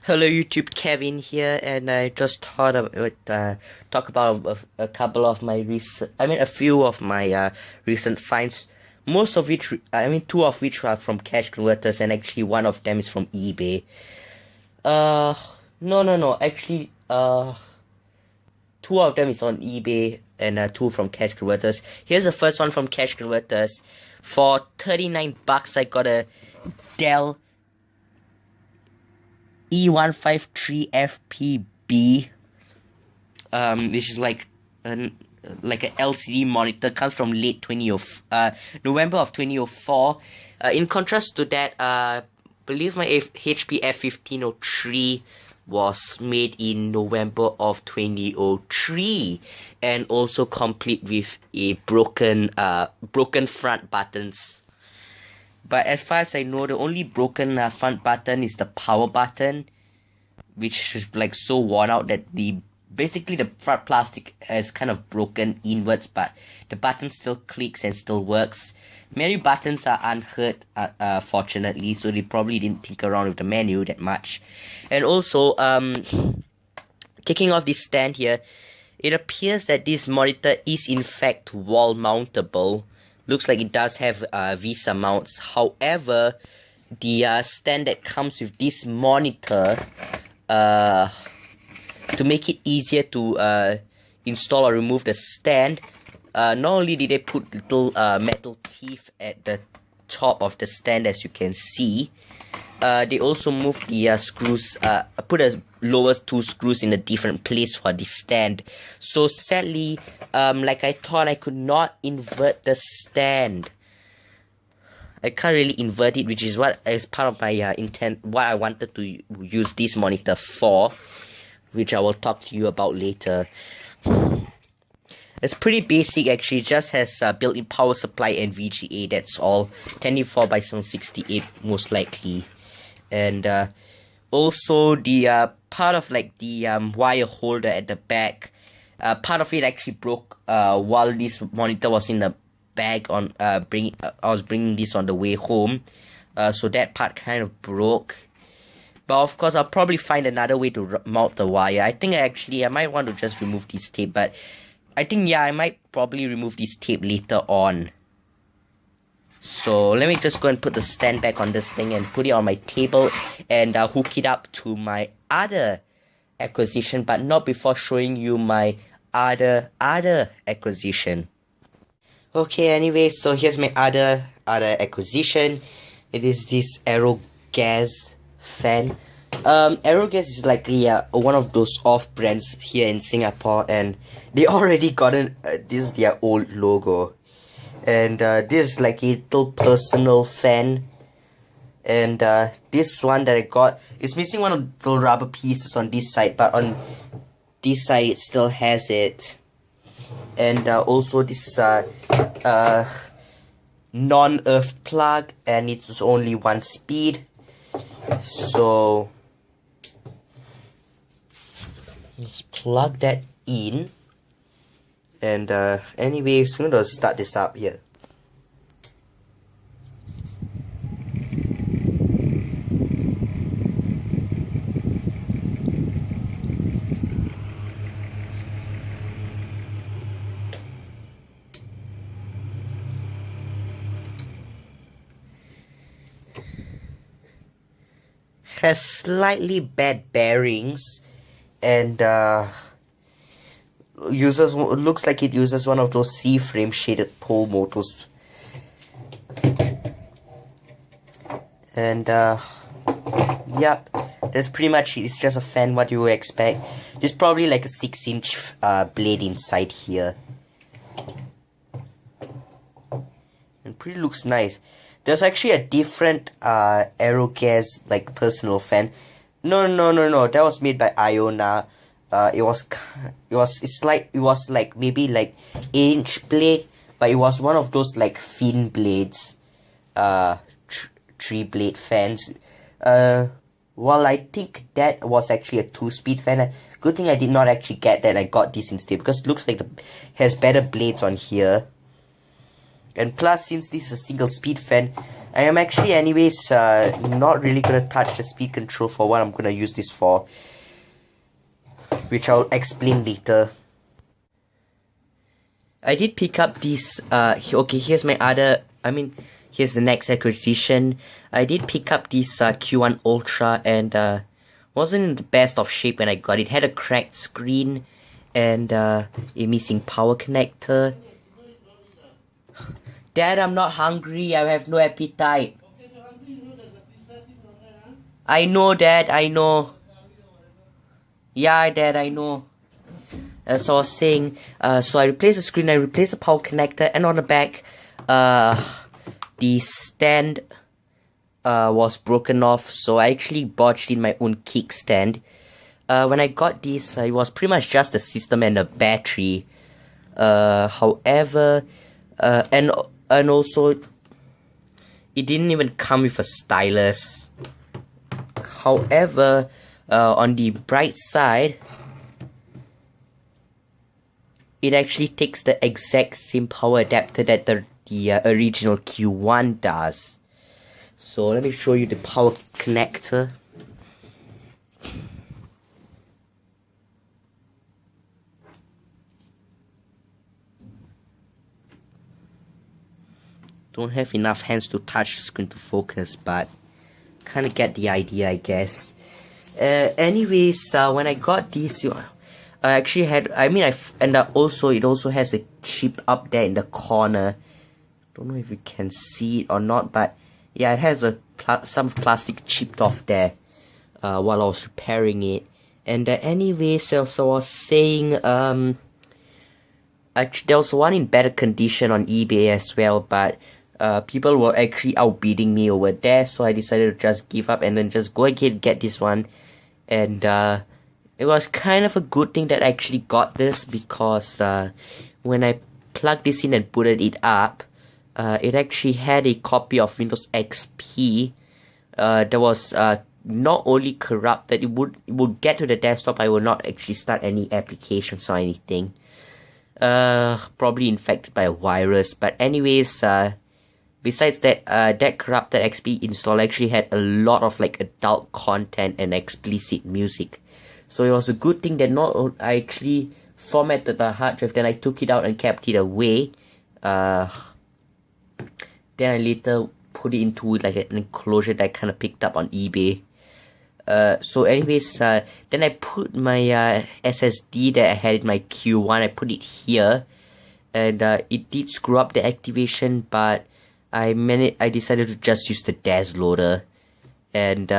Hello YouTube, Kevin here, and I just thought I would talk about a couple of my a few of my recent finds. Most of which, two of which are from cash converters, and actually one of them is from eBay. No, actually, two of them is on eBay, and two from cash converters. Here's the first one from cash converters. For $39, I got a Dell E1505 which is like an LCD monitor. Comes from November of 2004. In contrast to that, I believe my HP E1505 was made in November of 2003, and also complete with a broken front buttons. But as far as I know, the only broken front button is the power button, which is like so worn out that basically the front plastic has kind of broken inwards, but the button still clicks and still works. Many buttons are unhurt, fortunately, so they probably didn't tinker around with the menu that much. And also, taking off this stand here, it appears that this monitor is in fact wall mountable. Looks like it does have VESA mounts. However, the stand that comes with this monitor, to make it easier to install or remove the stand, not only did they put little metal teeth at the top of the stand, as you can see, they also moved the screws, put a lower two screws in a different place for the stand. So sadly, like I thought, I could not invert the stand. I can't really invert it, which is what is part of my intent, what I wanted to use this monitor for, which I will talk to you about later. It's pretty basic actually, it just has built-in power supply and VGA, that's all. 1084x768 most likely. And also the part of like the wire holder at the back, part of it actually broke while this monitor was in the bag on I was bringing this on the way home, so that part kind of broke. But of course, I'll probably find another way to mount the wire. I think I might want to just remove this tape, but I think I might probably remove this tape later on. So let me just go and put the stand back on this thing and put it on my table and hook it up to my other acquisition, but not before showing you my other acquisition. Okay, anyway, so here's my other acquisition. It is this Aerogas fan. Aerogas is like one of those off brands here in Singapore, and they already gotten this is their old logo. And this is like a little personal fan, and this one that I got is missing one of the rubber pieces on this side, but on this side it still has it. And also this non-earth plug, and it's only one speed, so let's plug that in. And anyway, so I'm going to start this up here. Has slightly bad bearings, and looks like it uses one of those C-frame shaded pole motors. And yep, that's pretty much it. It's just a fan, what you would expect. There's probably like a 6-inch blade inside here, and pretty looks nice. There's actually a different Aerogas like personal fan. No, that was made by Iona. It was like maybe like 8-inch blade, but it was one of those like thin blades, 3-blade fans. Well, I think that was actually a 2-speed fan. Good thing I did not actually get that. I got this instead, because it looks like it has better blades on here. And plus, since this is a single speed fan, I am actually anyways not really gonna touch the speed control for what I'm gonna use this for, which I'll explain later. I did pick up this, okay, here's my other, here's the next acquisition. I did pick up this Q1 Ultra, and wasn't in the best of shape when I got it. It had a cracked screen and a missing power connector. Dad, I'm not hungry, I have no appetite. I know, Dad, I know. Yeah, Dad, I know. So I was saying, so I replaced the screen, I replaced the power connector, and on the back, the stand was broken off, so I actually botched in my own kickstand. When I got this, it was pretty much just the system and the battery. However, and also, it didn't even come with a stylus. However, on the bright side, it actually takes the exact same power adapter that the original Q1 does. So let me show you the power connector. Don't have enough hands to touch the screen to focus, but kind of get the idea, I guess. Anyways, when I got this, I actually had, also it also has a chip up there in the corner. Don't know if you can see it or not, but yeah, it has some plastic chipped off there while I was repairing it. And anyways, as I was saying, actually there was one in better condition on eBay as well, but people were actually outbidding me over there, so I decided to just give up and then just go ahead and get this one. And it was kind of a good thing that I actually got this, because when I plugged this in and booted it up, it actually had a copy of Windows XP that was not only corrupted, it would get to the desktop. I will not actually start any applications or anything. Probably infected by a virus. But anyways, besides that, that corrupted XP install actually had a lot of like adult content and explicit music. So it was a good thing that I actually formatted the hard drive, then I took it out and kept it away. Then I later put it into like an enclosure that I kind of picked up on eBay. So anyways, then I put my SSD that I had in my Q1, I put it here. And it did screw up the activation, but I decided to just use the DAS loader. And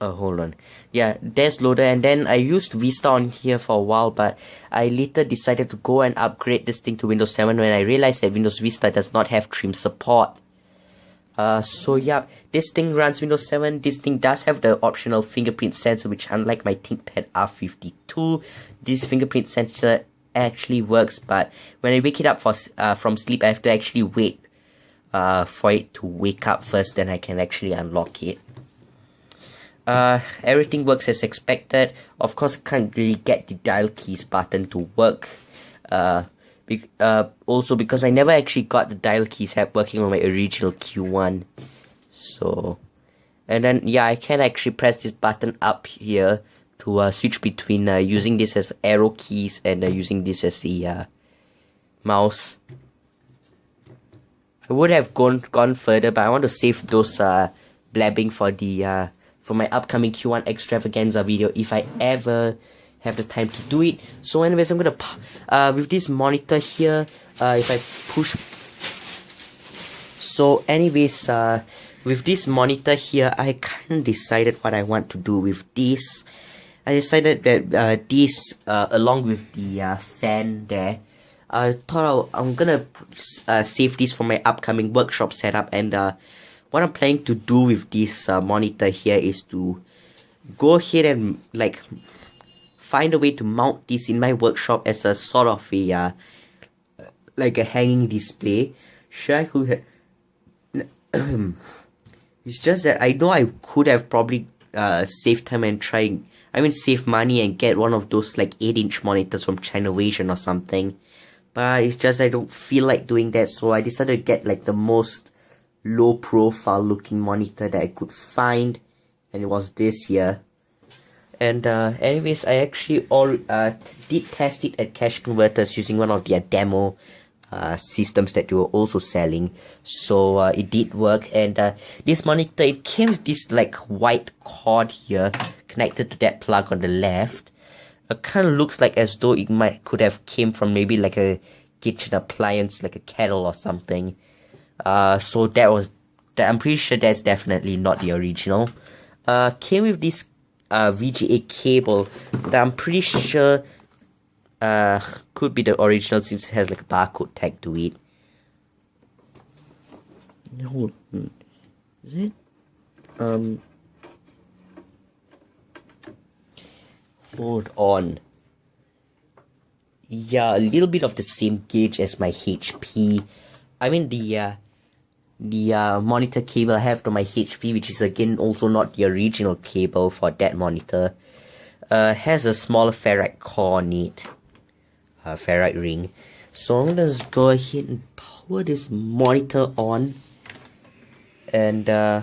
hold on. Yeah, DAS loader, and then I used Vista on here for a while, but I later decided to go and upgrade this thing to Windows 7 when I realized that Windows Vista does not have trim support. So yeah, this thing runs Windows 7. This thing does have the optional fingerprint sensor, which unlike my ThinkPad R52, this fingerprint sensor actually works, but when I wake it up from sleep, I have to actually wait for it to wake up first, then I can actually unlock it. Everything works as expected. Of course, I can't really get the dial keys button to work. Also because I never actually got the dial keys working on my original Q1. So, and then yeah, I can actually press this button up here to switch between using this as arrow keys and using this as the mouse. I would have gone further, but I want to save those blabbing for the for my upcoming Q1 extravaganza video if I ever have the time to do it. So anyways, I'm gonna with this monitor here, if I push, so anyways, with this monitor here, I kind of decided what I want to do with this. I decided that this along with the fan there, I thought I'm gonna save this for my upcoming workshop setup. And what I'm planning to do with this monitor here is to go ahead and like find a way to mount this in my workshop as a sort of a like a hanging display. Sure, I could it's just that I know I could have probably saved time and save money and get one of those like 8-inch monitors from China Vision or something. but it's just I don't feel like doing that, so I decided to get like the most low profile looking monitor that I could find, and it was this here. And anyways, I actually did test it at Cash Converters using one of their demo systems that they were also selling. So it did work, and this monitor, it came with this like white cord here connected to that plug on the left. It kind of looks like as though it could have came from maybe like a kitchen appliance, like a kettle or something. So I'm pretty sure that's definitely not the original. Came with this VGA cable that I'm pretty sure could be the original, since it has like a barcode tag to it. Hold on. Is it? Hold on. Yeah, a little bit of the same gauge as my HP. I mean the monitor cable I have to my HP, which is again also not the original cable for that monitor, has a smaller ferrite core on it, ferrite ring. So I'm gonna just go ahead and power this monitor on, and I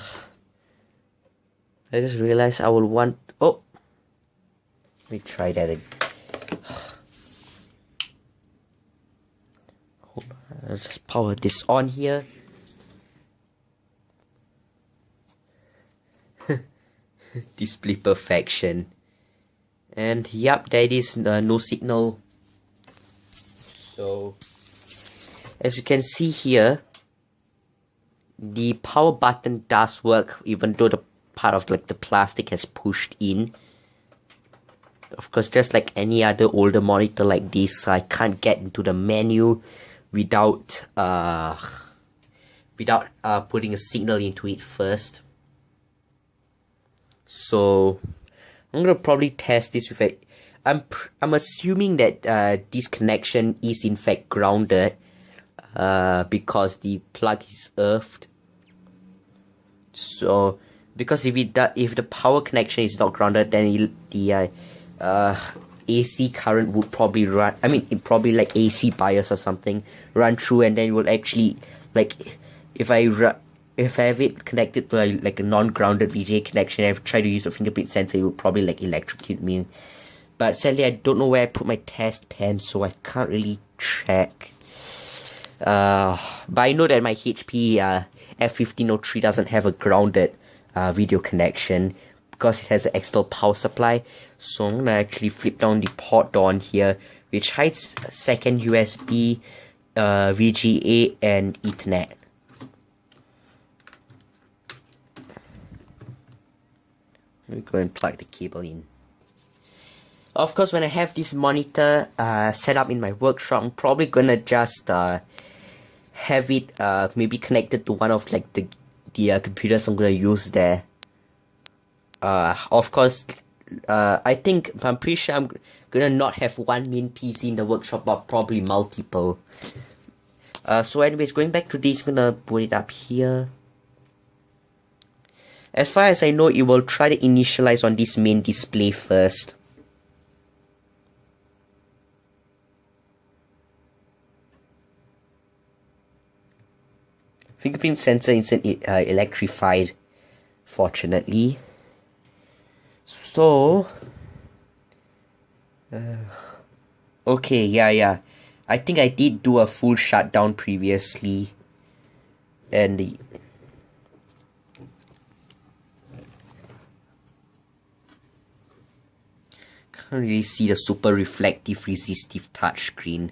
just realized I will want. Oh, let me try that again. Hold on, I'll just power this on here. Display perfection, and yep, there is no signal. So as you can see here, the power button does work even though the part of like the plastic has pushed in. Of course, just like any other older monitor like this, I can't get into the menu without putting a signal into it first. So I'm gonna probably test this with a. I'm assuming that this connection is in fact grounded, because the plug is earthed. So because if the power connection is not grounded, then the AC current would probably run. I mean, it probably like AC bias or something run through, and then it will actually, like, if I have it connected to like a non-grounded VGA connection, and I try to use a fingerprint sensor, it will probably like electrocute me. But sadly, I don't know where I put my test pen, so I can't really check. But I know that my HP F1503 doesn't have a grounded video connection because it has an external power supply. So I'm gonna actually flip down the port on here, which hides second USB, VGA, and Ethernet. Let me go and plug the cable in. Of course, when I have this monitor set up in my workshop, I'm probably gonna just have it maybe connected to one of like the computers I'm gonna use there. Of course, I'm pretty sure I'm gonna not have one main PC in the workshop, but probably multiple. So anyways, going back to this, I'm gonna put it up here. As far as I know, it will try to initialize on this main display first. Fingerprint sensor isn't electrified, fortunately. So, okay, yeah. I think I did do a full shutdown previously, and can't really see the super reflective, resistive touchscreen.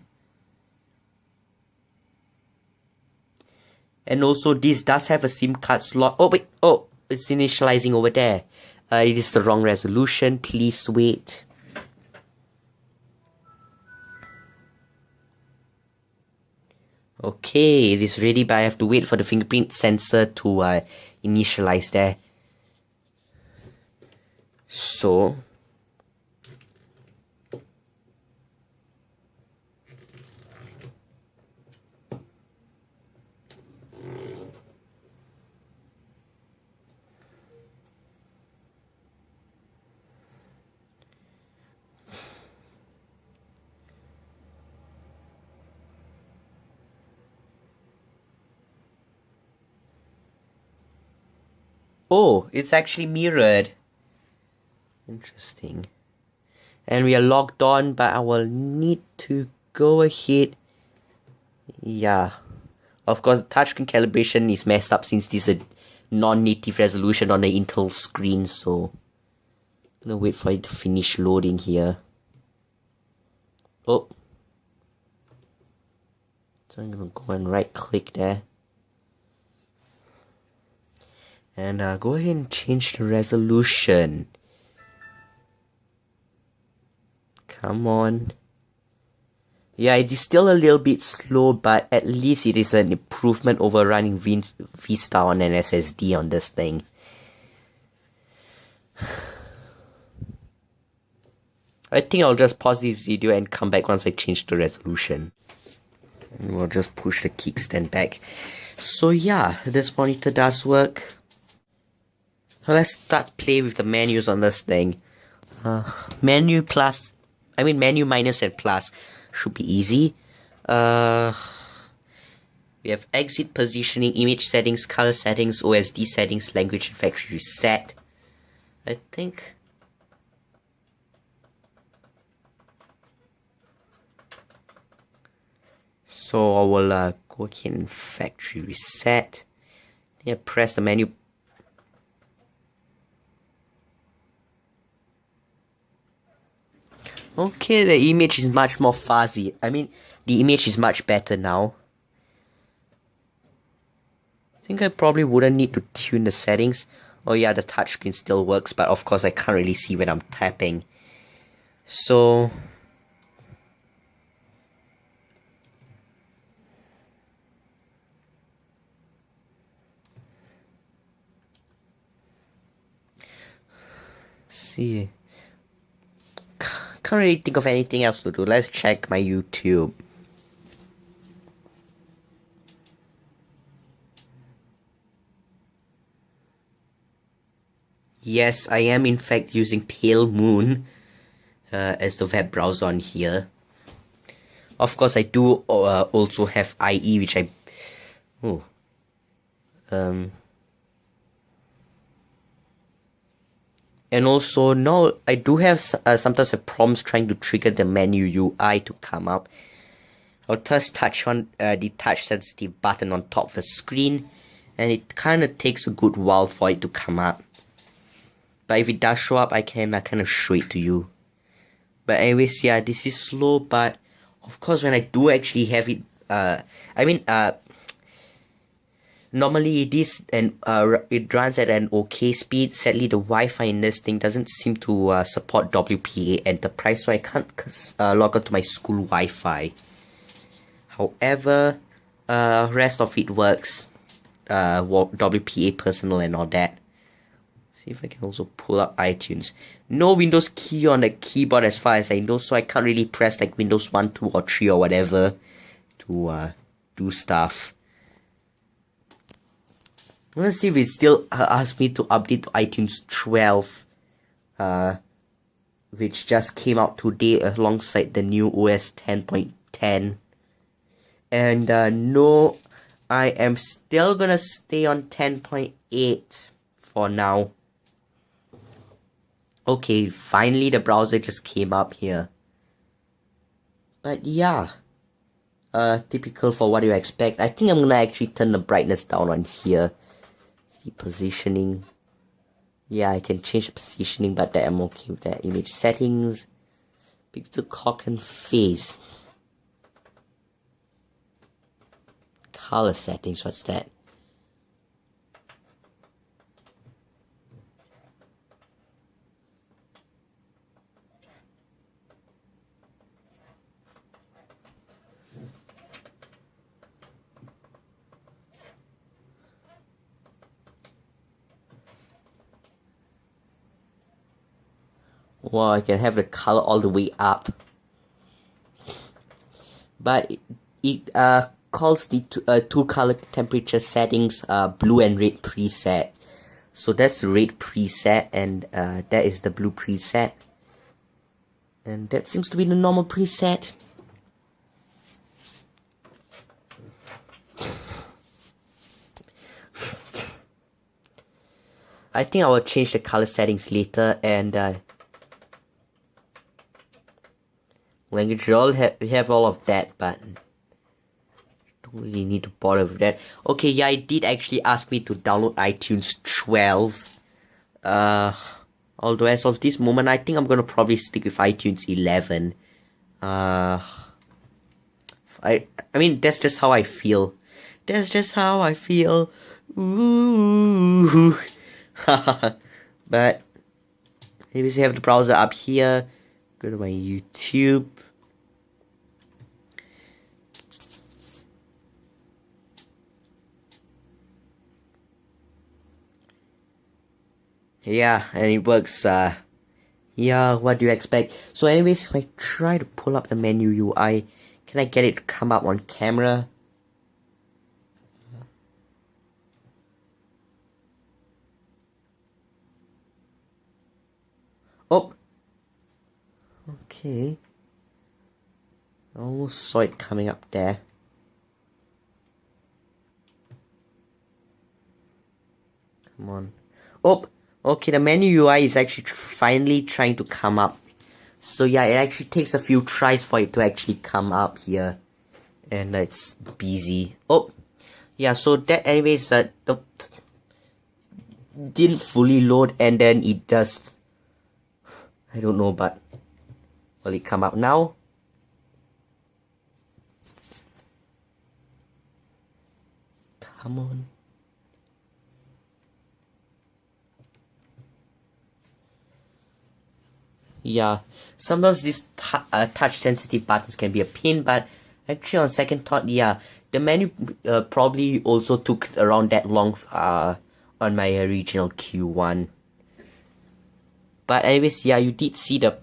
And also, this does have a SIM card slot. Oh wait, oh, it's initializing over there. It is the wrong resolution. Please wait. Okay, it is ready, but I have to wait for the fingerprint sensor to initialize there. So, Oh, it's actually mirrored. Interesting. And we are logged on, but I will need to go ahead. Yeah. Of course, touchscreen calibration is messed up since this is a non-native resolution on the Intel screen, so I'm gonna wait for it to finish loading here. Oh. So I'm gonna go and right click there. And go ahead and change the resolution. Come on. Yeah, it is still a little bit slow, but at least it is an improvement over running Vista on an SSD on this thing. I think I'll just pause this video and come back once I change the resolution. And we'll just push the kickstand back. So yeah, this monitor does work. So let's start play with the menus on this thing. Menu minus and plus should be easy. We have exit, positioning, image settings, color settings, OSD settings, language and factory reset. I think. So I will go ahead and factory reset. Then press the menu. Okay, the image is much more fuzzy. The image is much better now. I think I probably wouldn't need to tune the settings. Oh yeah, the touchscreen still works, but of course I can't really see when I'm tapping. So let's see. Can't really think of anything else to do. Let's check my YouTube. Yes, I am in fact using Pale Moon as the web browser on here. Of course, I do also have IE, which I... And also, no, I do have sometimes prompts trying to trigger the menu UI to come up. I'll just touch on the touch sensitive button on top of the screen, and it kind of takes a good while for it to come up. But if it does show up, I can kind of show it to you. But anyways, yeah, this is slow, but of course when I do actually have it, normally it is and it runs at an okay speed. Sadly, the Wi-Fi in this thing doesn't seem to support WPA Enterprise, so I can't log on to my school Wi-Fi. However, rest of it works. WPA Personal and all that. See if I can also pull up iTunes. No Windows key on the keyboard as far as I know, so I can't really press like Windows 1, 2 or 3 or whatever to do stuff. I'm gonna see if it still asks me to update to iTunes 12, which just came out today alongside the new OS 10.10. And no, I am still gonna stay on 10.8 for now. Okay, finally the browser just came up here. But yeah, typical for what you expect. I think I'm gonna actually turn the brightness down on here. See positioning. Yeah, I can change the positioning, but that I'm okay with that. Image settings, pixel cock and face. Color settings, what's that? Wow, I can have the color all the way up. But it calls the two color temperature settings blue and red preset. So that's the red preset, and that is the blue preset. And that seems to be the normal preset. I think I will change the color settings later, and language we have all of that, but don't really need to bother with that. Okay, yeah, it did actually ask me to download iTunes 12. Although as of this moment, I think I'm gonna probably stick with iTunes 11. I mean, that's just how I feel. That's just how I feel. Ooh. But anyways, I have the browser up here. Go to my YouTube. Yeah, and it works. Yeah, what do you expect? So anyways, if I try to pull up the menu UI, can I get it to come up on camera? Oh! Okay. I almost saw it coming up there. Come on. Oh! Okay, the menu UI is actually finally trying to come up. So yeah, it actually takes a few tries for it to actually come up here. And it's busy. Oh! Yeah, so that anyways, didn't fully load, and then it does. I don't know, but will it come up now? Come on. Yeah, sometimes these touch sensitive buttons can be a pain, but actually on second thought, yeah, the menu probably also took around that long on my original Q1. But anyways, yeah, you did see the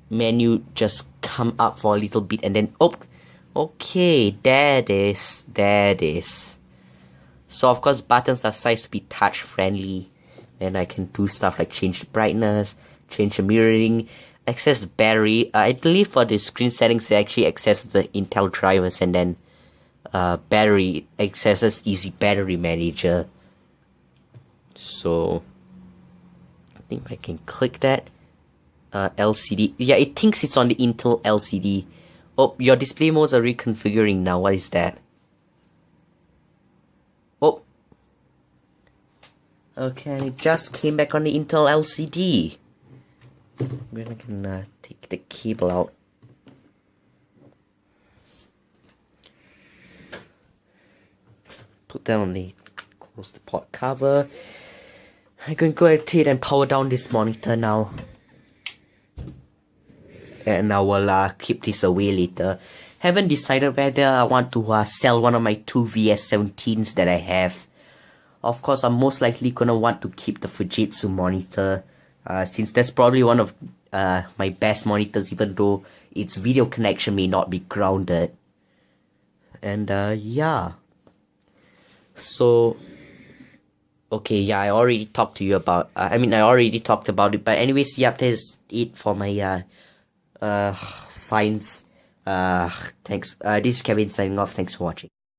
menu just come up for a little bit, and then oh, okay, there it is. So of course buttons are sized to be touch friendly, and I can do stuff like change the brightness, change the mirroring, access the battery. I believe for the screen settings, it actually accesses the Intel drivers, and then battery accesses easy battery manager. So I think I can click that. LCD. Yeah, it thinks it's on the Intel LCD. Oh, your display modes are reconfiguring now. What is that? Oh. Okay, it just came back on the Intel LCD. Then I can take the cable out. Put that on the, close the port cover. I'm going to go ahead and power down this monitor now. And I will keep this away later. Haven't decided whether I want to sell one of my two VS17s that I have. Of course, I'm most likely gonna want to keep the Fujitsu monitor, since that's probably one of my best monitors, even though its video connection may not be grounded. And yeah. So okay, yeah, I already talked to you about. I already talked about it. But anyways, yep, that's it for my finds. Thanks. This is Kevin signing off. Thanks for watching.